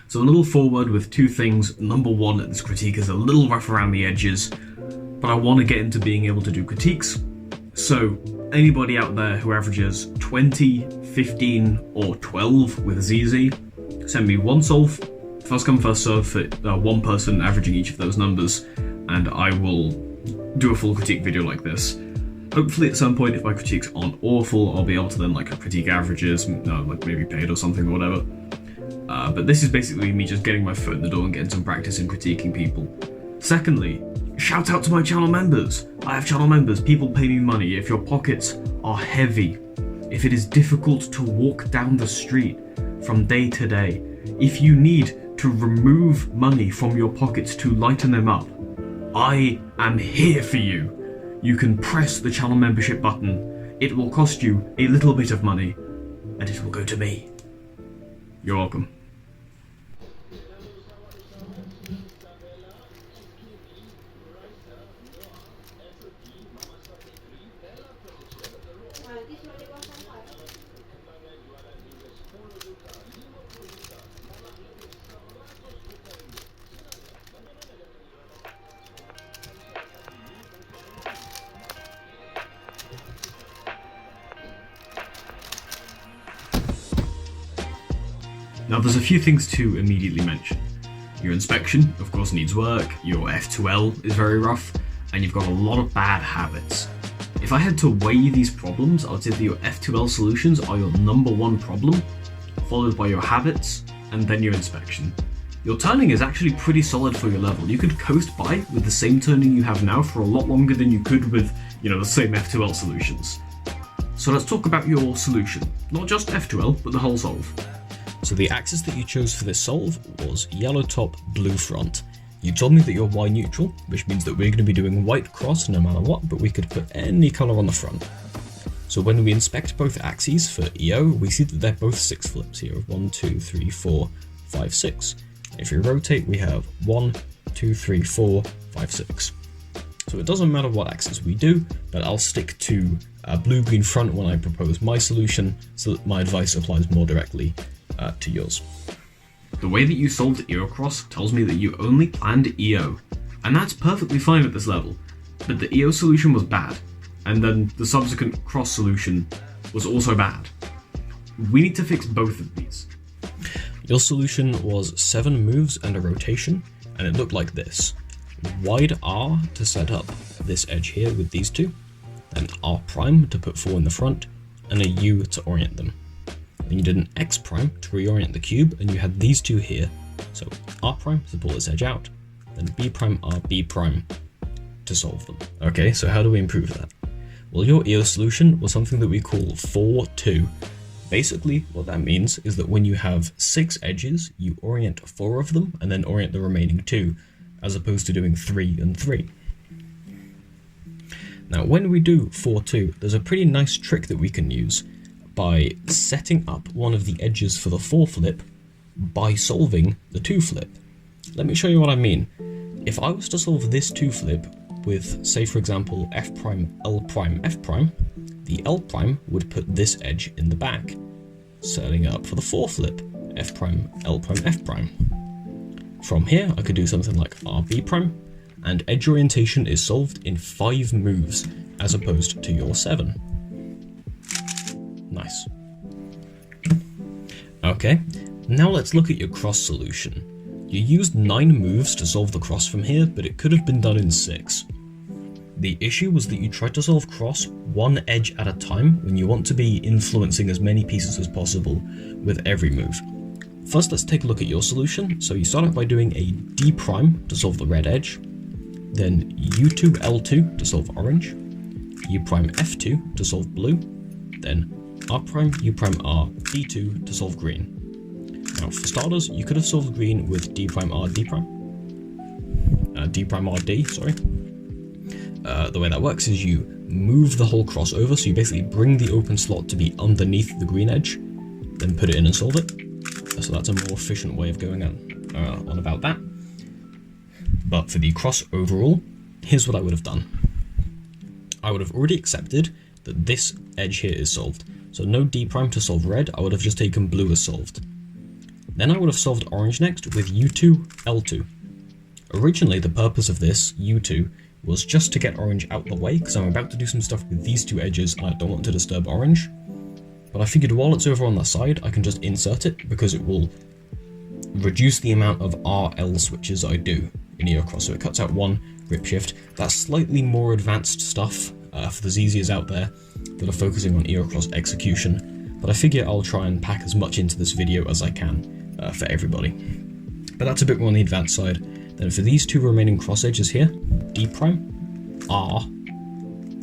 So a little forward with two things. Number one, this critique is a little rough around the edges, but I want to get into being able to do critiques. So anybody out there who averages 20, 15, or 12 with ZZ, send me one solve, first come first serve for one person averaging each of those numbers, and I will do a full critique video like this. Hopefully at some point, if my critiques aren't awful, I'll be able to then like critique averages, like maybe paid or something or whatever. But this is basically me just getting my foot in the door and getting some practice in critiquing people. Secondly, shout out to my channel members. I have channel members, people pay me money. If your pockets are heavy, if it is difficult to walk down the street from day to day, if you need to remove money from your pockets to lighten them up, I am here for you. You can press the channel membership button. It will cost you a little bit of money, and it will go to me. You're welcome. Now there's a few things to immediately mention. Your inspection, of course, needs work, your F2L is very rough, and you've got a lot of bad habits. If I had to weigh these problems, I would say that your F2L solutions are your number one problem, followed by your habits, and then your inspection. Your turning is actually pretty solid for your level. You could coast by with the same turning you have now for a lot longer than you could with, the same F2L solutions. So let's talk about your solution. Not just F2L, but the whole solve. So the axis that you chose for this solve was yellow top, blue front. You told me that you're Y neutral, which means that we're going to be doing white cross no matter what, but we could put any color on the front. So when we inspect both axes for EO, we see that they're both 6 flips here of 1, 2, 3, 4, 5, 6. If we rotate, we have 1, 2, 3, 4, 5, 6. So it doesn't matter what axis we do, but I'll stick to blue-green front when I propose my solution, so that my advice applies more directly to yours. The way that you solved EO cross tells me that you only planned EO, and that's perfectly fine at this level, but the EO solution was bad, and then the subsequent cross solution was also bad. We need to fix both of these. Your solution was 7 moves and a rotation, and it looked like this. Wide R to set up this edge here with these two, and R prime to put 4 in the front, and a U to orient them. Then you did an X prime to reorient the cube, and you had these two here. So R prime to pull this edge out, then B prime R B prime to solve them. Okay, so how do we improve that? Well, your EO solution was something that we call 4-2. Basically, what that means is that when you have 6 edges, you orient 4 of them and then orient the remaining 2, as opposed to doing 3 and 3. Now, when we do 4-2, there's a pretty nice trick that we can use by setting up one of the edges for the 4 flip by solving the 2 flip. Let me show you what I mean. If I was to solve this 2 flip with, say for example, F prime, L prime, F prime, the L prime would put this edge in the back, setting it up for the 4 flip, F prime, L prime, F prime. From here, I could do something like RB prime, and edge orientation is solved in 5 moves, as opposed to your 7. Nice. Okay, now let's look at your cross solution. You used 9 moves to solve the cross from here, but it could have been done in 6. The issue was that you tried to solve cross 1 edge at a time when you want to be influencing as many pieces as possible with every move. First, let's take a look at your solution. So you start out by doing a D prime to solve the red edge, then U2 L2 to solve orange, U prime F2 to solve blue, then R prime U prime R D2 to solve green. Now for starters, you could have solved green with D prime R D prime, D prime R D, sorry. The way that works is you move the whole cross over, so you basically bring the open slot to be underneath the green edge, then put it in and solve it. So that's a more efficient way of going on about that. But for the cross overall, here's what I would have done. I would have already accepted that this edge here is solved. So no D prime to solve red, I would have just taken blue as solved. Then I would have solved orange next with U2, L2. Originally, the purpose of this, U2, was just to get orange out the way, because I'm about to do some stuff with these two edges and I don't want to disturb orange. But I figured while it's over on the side, I can just insert it, because it will reduce the amount of RL switches I do in E across. So it cuts out one grip shift. That's slightly more advanced stuff for the ZZs out there that are focusing on E across execution. But I figure I'll try and pack as much into this video as I can for everybody. But that's a bit more on the advanced side. Then for these two remaining cross edges here, D prime, R,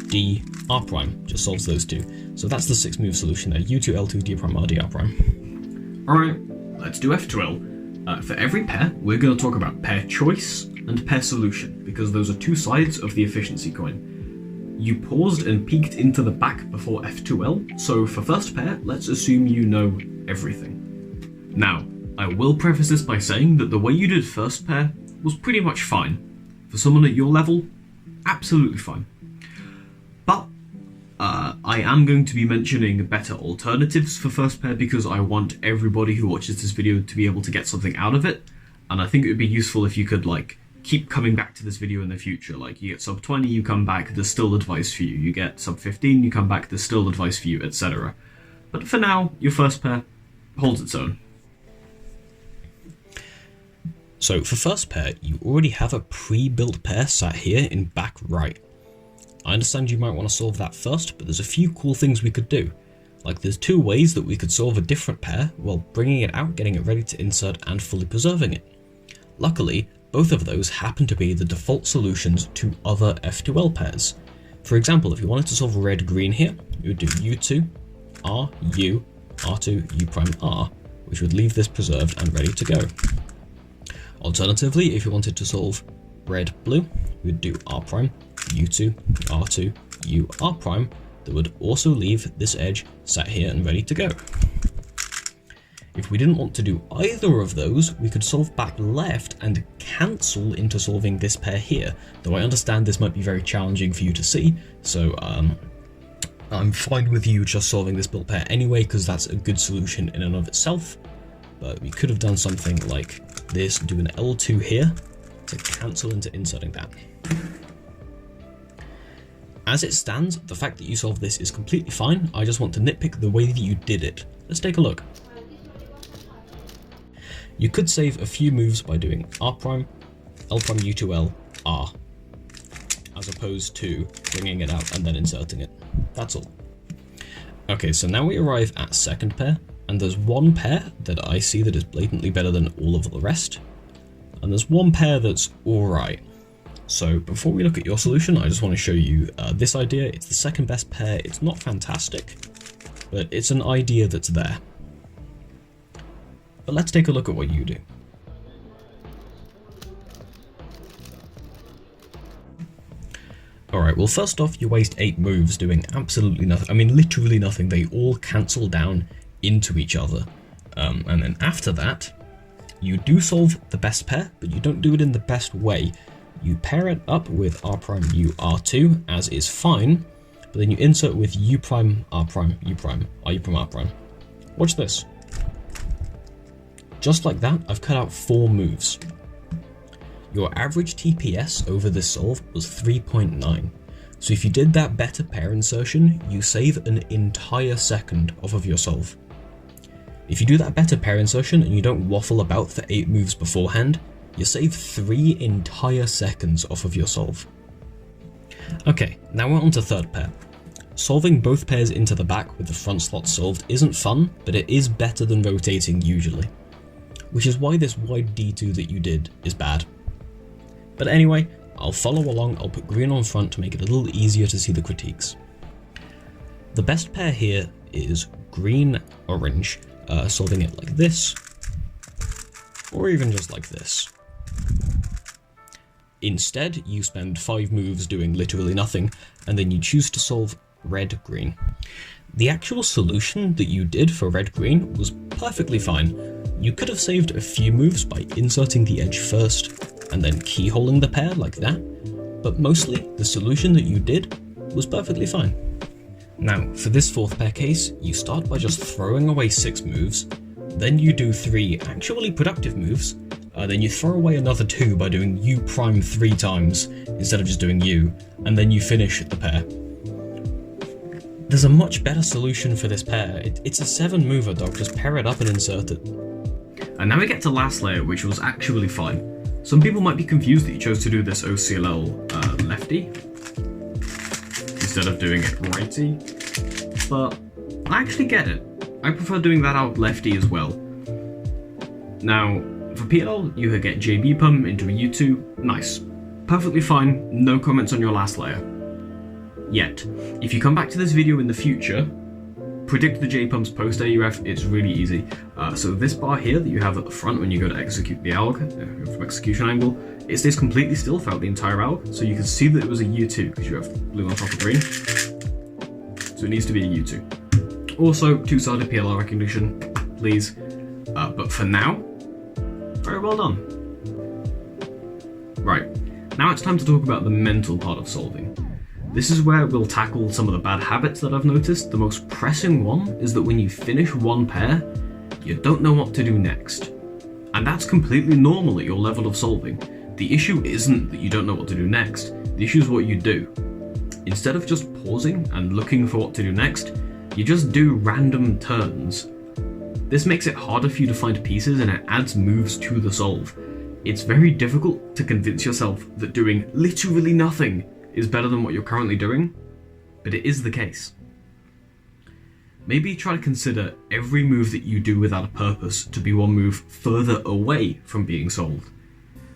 D, R prime, just solves those two. So that's the 6-move solution there, U2, L2, D prime, R, D, R prime. Alright, let's do F2L. For every pair, we're going to talk about pair choice and pair solution, because those are two sides of the efficiency coin. You paused and peeked into the back before F2L, so for first pair, let's assume you know everything. Now, I will preface this by saying that the way you did first pair was pretty much fine. For someone at your level, absolutely fine. But I am going to be mentioning better alternatives for first pair because I want everybody who watches this video to be able to get something out of it, and I think it would be useful if you could keep coming back to this video in the future. Like, you get sub 20, you come back, there's still advice for you. You get sub 15, you come back, there's still advice for you, etc. But for now, your first pair holds its own. So for first pair, you already have a pre-built pair sat here in back right. I understand you might want to solve that first, but there's a few cool things we could do. Like, there's two ways that we could solve a different pair while bringing it out, getting it ready to insert, and fully preserving it. Luckily, both of those happen to be the default solutions to other F2L pairs. For example, if you wanted to solve red-green here, you would do U2, R, U, R2, U prime R, which would leave this preserved and ready to go. Alternatively, if you wanted to solve red-blue, we would do R prime, U2, R2, U, R prime, that would also leave this edge sat here and ready to go. If we didn't want to do either of those, we could solve back left and cancel into solving this pair here, though I understand this might be very challenging for you to see, so I'm fine with you just solving this built pair anyway, because that's a good solution in and of itself. But we could have done something like this, do an L2 here to cancel into inserting that. As it stands, the fact that you solved this is completely fine. I just want to nitpick the way that you did it. Let's take a look. You could save a few moves by doing R prime, L prime, U2L, R, as opposed to bringing it out and then inserting it. That's all. Okay, so now we arrive at second pair, and there's one pair that I see that is blatantly better than all of the rest, and there's one pair that's alright. So before we look at your solution, I just want to show you this idea. It's the second best pair. It's not fantastic, but it's an idea that's there. But let's take a look at what you do. Alright, well first off, you waste 8 moves doing absolutely nothing. I mean, literally nothing. They all cancel down into each other. And then after that, you do solve the best pair, but you don't do it in the best way. You pair it up with R prime U R2, as is fine, but then you insert with U prime R prime U prime R U prime R prime. Watch this. Just like that, I've cut out 4 moves. Your average TPS over this solve was 3.9. So if you did that better pair insertion, you save an entire second off of your solve. If you do that better pair insertion and you don't waffle about for 8 moves beforehand, you save 3 entire seconds off of your solve. Okay, now we're on to third pair. Solving both pairs into the back with the front slot solved isn't fun, but it is better than rotating usually. Which is why this wide D2 that you did is bad. But anyway, I'll follow along. I'll put green on front to make it a little easier to see the critiques. The best pair here is green-orange, solving it like this, or even just like this. Instead, you spend 5 moves doing literally nothing, and then you choose to solve red-green. The actual solution that you did for red-green was perfectly fine. You could have saved a few moves by inserting the edge first, and then keyholing the pair like that, but mostly the solution that you did was perfectly fine. Now, for this fourth pair case, you start by just throwing away 6 moves, then you do 3 actually productive moves, then you throw away another 2 by doing U prime 3 times instead of just doing U, and then you finish the pair. There's a much better solution for this pair. It's a 7 mover, dog, just pair it up and insert it. And now we get to last layer, which was actually fine. Some people might be confused that you chose to do this OCLL lefty instead of doing it righty, but I actually get it. I prefer doing that out lefty as well. Now, for PL, you get JB Pum into a U2, nice. Perfectly fine, no comments on your last layer. Yet, if you come back to this video in the future, predict the J-Pumps post AUF, it's really easy. So this bar here that you have at the front when you go to execute the ALG, from execution angle, it stays completely still throughout the entire ALG, so you can see that it was a U2, because you have blue on top of green. So it needs to be a U2. Also, 2-sided PLR recognition, please. But for now, very well done. Right, now it's time to talk about the mental part of solving. This is where we'll tackle some of the bad habits that I've noticed. The most pressing one is that when you finish one pair, you don't know what to do next. And that's completely normal at your level of solving. The issue isn't that you don't know what to do next, the issue is what you do. Instead of just pausing and looking for what to do next, you just do random turns. This makes it harder for you to find pieces and it adds moves to the solve. It's very difficult to convince yourself that doing literally nothing is better than what you're currently doing, but it is the case. Maybe try to consider every move that you do without a purpose to be one move further away from being solved.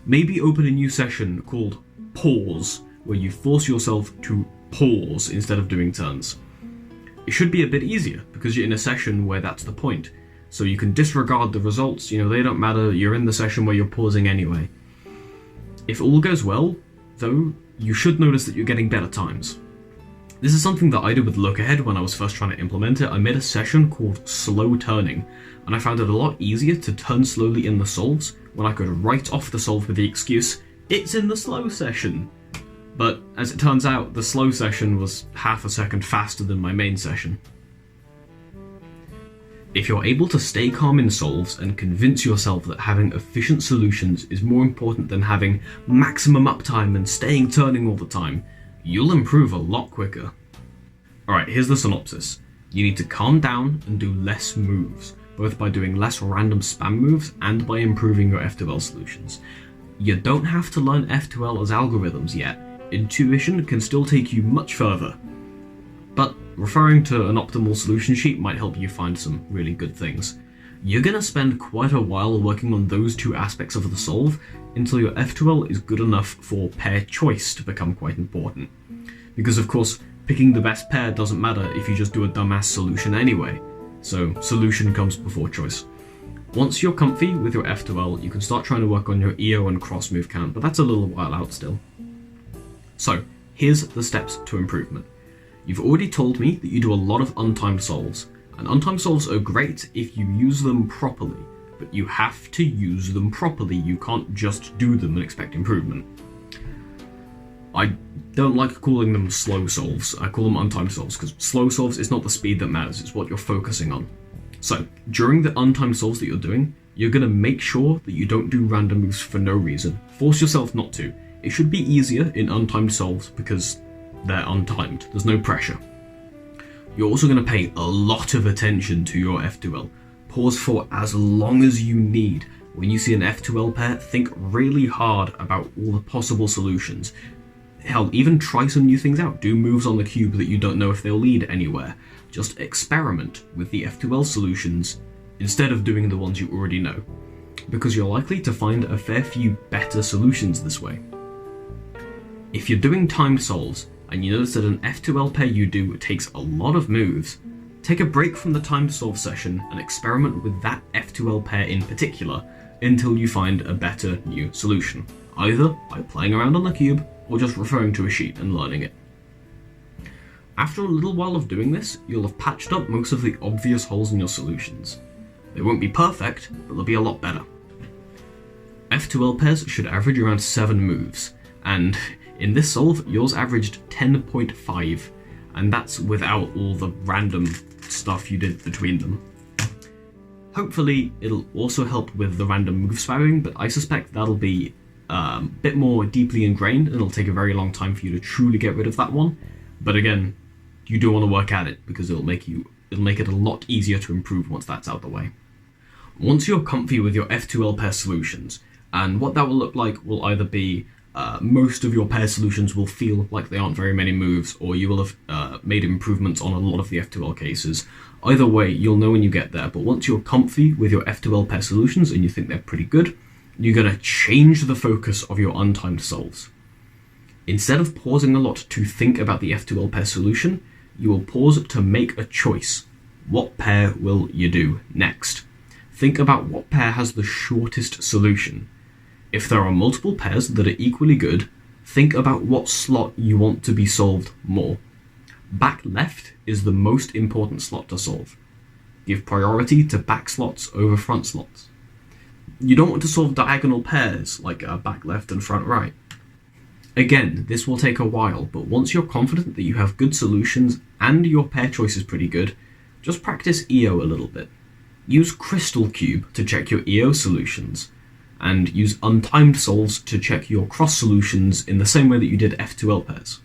Maybe open a new session called Pause, where you force yourself to pause instead of doing turns. It should be a bit easier because you're in a session where that's the point, so you can disregard the results, they don't matter, you're in the session where you're pausing anyway. If all goes well, though, you should notice that you're getting better times. This is something that I did with Look Ahead when I was first trying to implement it. I made a session called Slow Turning, and I found it a lot easier to turn slowly in the solves when I could write off the solve with the excuse, it's in the slow session. But as it turns out, the slow session was half a second faster than my main session. If you're able to stay calm in solves and convince yourself that having efficient solutions is more important than having maximum uptime and staying turning all the time, you'll improve a lot quicker. Alright, here's the synopsis. You need to calm down and do less moves, both by doing less random spam moves and by improving your F2L solutions. You don't have to learn F2L as algorithms yet. Intuition can still take you much further. But referring to an optimal solution sheet might help you find some really good things. You're gonna spend quite a while working on those two aspects of the solve until your F2L is good enough for pair choice to become quite important. Because of course, picking the best pair doesn't matter if you just do a dumbass solution anyway. So solution comes before choice. Once you're comfy with your F2L, you can start trying to work on your EO and cross move count, but that's a little while out still. So here's the steps to improvement. You've already told me that you do a lot of untimed solves, and untimed solves are great if you use them properly, but you have to use them properly. You can't just do them and expect improvement. I don't like calling them slow solves, I call them untimed solves, because slow solves is not the speed that matters, it's what you're focusing on. So, during the untimed solves that you're doing, you're going to make sure that you don't do random moves for no reason. Force yourself not to. It should be easier in untimed solves because they're untimed, there's no pressure. You're also going to pay a lot of attention to your F2L. Pause for as long as you need. When you see an F2L pair, think really hard about all the possible solutions. Hell, even try some new things out. Do moves on the cube that you don't know if they'll lead anywhere. Just experiment with the F2L solutions instead of doing the ones you already know, because you're likely to find a fair few better solutions this way. If you're doing timed solves, and you notice that an F2L pair you do takes a lot of moves, take a break from the timed solve session and experiment with that F2L pair in particular until you find a better new solution, either by playing around on the cube or just referring to a sheet and learning it. After a little while of doing this, you'll have patched up most of the obvious holes in your solutions. They won't be perfect, but they'll be a lot better. F2L pairs should average around 7 moves, and in this solve, yours averaged 10.5, and that's without all the random stuff you did between them. Hopefully it'll also help with the random move spamming, but I suspect that'll be a bit more deeply ingrained and it'll take a very long time for you to truly get rid of that one. But again, you do want to work at it because it'll make it a lot easier to improve once that's out the way. Once you're comfy with your F2L pair solutions, and what that will look like will either be most of your pair solutions will feel like they aren't very many moves, or you will have made improvements on a lot of the F2L cases. Either way, you'll know when you get there, but once you're comfy with your F2L pair solutions and you think they're pretty good, you're going to change the focus of your untimed solves. Instead of pausing a lot to think about the F2L pair solution, you will pause to make a choice. What pair will you do next? Think about what pair has the shortest solution. If there are multiple pairs that are equally good, think about what slot you want to be solved more. Back left is the most important slot to solve. Give priority to back slots over front slots. You don't want to solve diagonal pairs like back left and front right. Again, this will take a while, but once you're confident that you have good solutions and your pair choice is pretty good, just practice EO a little bit. Use Crystal Cube to check your EO solutions, and use untimed solves to check your cross solutions in the same way that you did F2L pairs.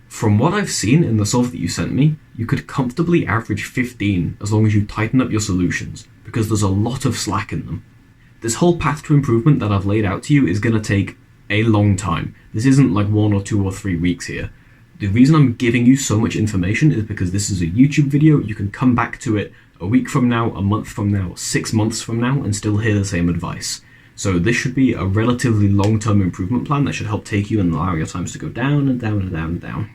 From what I've seen in the solve that you sent me, you could comfortably average 15 as long as you tighten up your solutions, because there's a lot of slack in them. This whole path to improvement that I've laid out to you is going to take a long time. This isn't like 1 or 2 or 3 weeks here. The reason I'm giving you so much information is because this is a YouTube video. You can come back to it a week from now, a month from now, 6 months from now, and still hear the same advice. So this should be a relatively long-term improvement plan that should help take you and allow your times to go down and down and down and down.